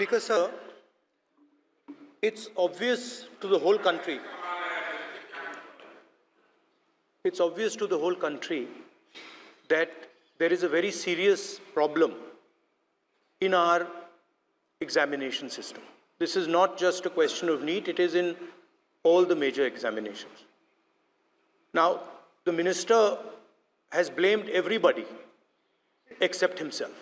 Speaker sir, it's obvious to the whole country. It's obvious to the whole country that there is a very serious problem in our examination system. This is not just a question of NEET, it is in all the major examinations. Now, the minister has blamed everybody except himself,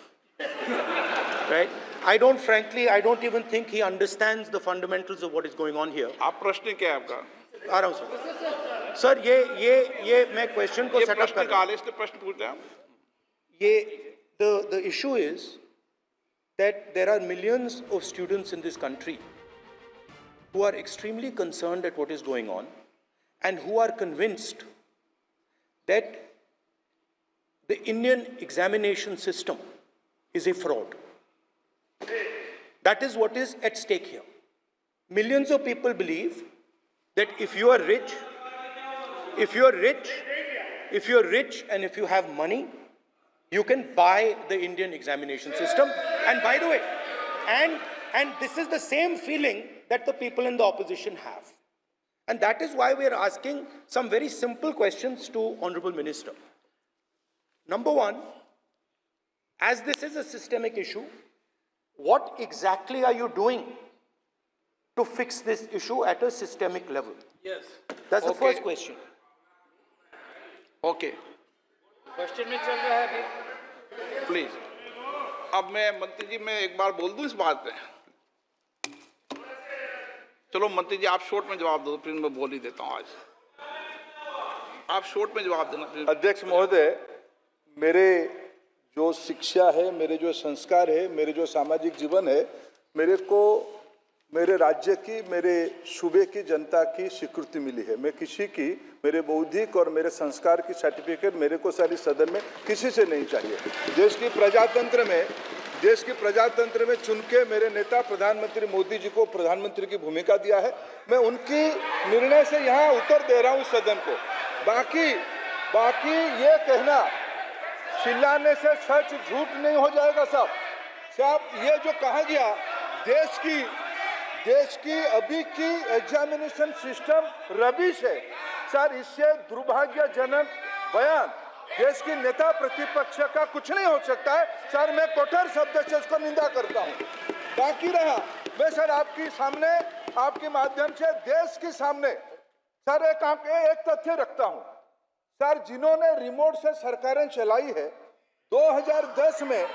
right? I don't even think he understands the fundamentals of what is going on here. आप प्रश्न क्या है आपका? आ रहा हूं sir ये मैं question को सेटअप कर रहा हूं। इसलिए प्रश्न पूछते हैं। The issue is that there are millions of students in this country who are extremely concerned at what is going on and who are convinced that the Indian examination system is a fraud. That is what is at stake here. Millions of people believe that if you are rich and if you have money, you can buy the Indian examination system. And by the way, and this is the same feeling that the people in the opposition have. And that is why we are asking some very simple questions to Honorable Minister. Number one, as this is a systemic issue, what exactly are you doing to fix this issue at a systemic level? Yes. That's the first question. Okay. Question में चल रहा है अभी। Please. अब मैं मंत्री जी मैं एक बार बोल दूं इस बात पे। चलो मंत्री जी आप शॉर्ट में जवाब दो, फिर मैं बोल ही देता हूं आज। आप शॉर्ट में जवाब देना। अध्यक्ष महोदय, मेरे जो शिक्षा है, मेरे जो संस्कार है, मेरे जो सामाजिक जीवन है, मेरे को मेरे राज्य की, मेरे सूबे की जनता की स्वीकृति मिली है। मैं किसी की, मेरे बौद्धिक और मेरे संस्कार की सर्टिफिकेट मेरे को सारी सदन में किसी से नहीं चाहिए। देश की प्रजातंत्र में चुन के मेरे नेता प्रधानमंत्री मोदी जी को प्रधानमंत्री की भूमिका दिया है। मैं उनकी निर्णय से यहाँ उत्तर दे रहा हूँ सदन को। बाकी ये कहना चिल्लाने से सच झूठ नहीं हो जाएगा साहब। ये जो कहा गया देश की अभी की एग्जामिनेशन सिस्टम रबिश है सर, इससे दुर्भाग्यजनक बयान देश की नेता प्रतिपक्ष का कुछ नहीं हो सकता है सर। मैं कठोर शब्द से इसको निंदा करता हूं। बाकी रहा, मैं सर आपके सामने, आपके माध्यम से देश के सामने सर एक तथ्य रखता हूं सर। जिन्होंने रिमोट से सरकारें चलाई है, 2010 में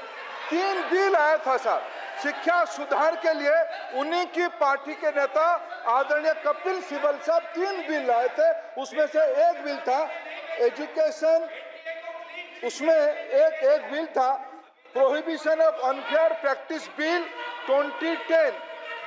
3 बिल आया था सर शिक्षा सुधार के लिए। उन्हीं की पार्टी के नेता आदरणीय कपिल सिब्बल साहब 3 बिल लाए थे। उसमें से एक बिल था एजुकेशन, उसमें एक बिल था prohibition of unfair practice bill 2010,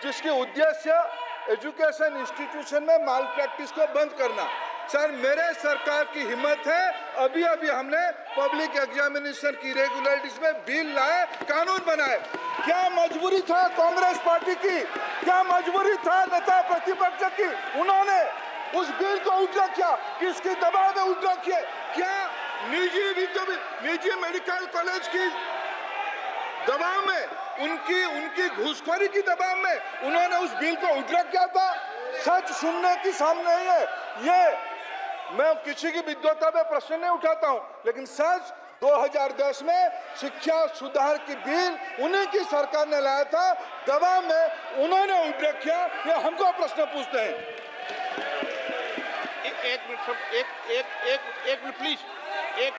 जिसकी उद्देश्य एजुकेशन इंस्टीट्यूशन में माल प्रैक्टिस को बंद करना। सर मेरे सरकार की हिम्मत है, अभी हमने पब्लिक एग्जामिनेशन की रेगुलरिटीज में बिल लाए, कानून बनाए। क्या मजबूरी था कांग्रेस पार्टी की, क्या मजबूरी था नेता प्रतिपक्ष की? उन्होंने उस बिल को विड्रॉ किया, किसकी दबाव में विड्रॉ किए? क्या निजी मेडिकल कॉलेज की दबाव में, उनकी घूसखोरी की दबाव में उन्होंने उस बिल को विड्रॉ किया था? सच सुनने की सामने है ये। मैं किसी की विद्वता में प्रश्न नहीं उठाता हूं, लेकिन सच 2010 में शिक्षा सुधार की बिल उन्हीं की सरकार ने लाया था, दबाव में उन्होंने विड्रॉ किया। ये हमको प्रश्न पूछते हैं। एक मिनट प्लीज।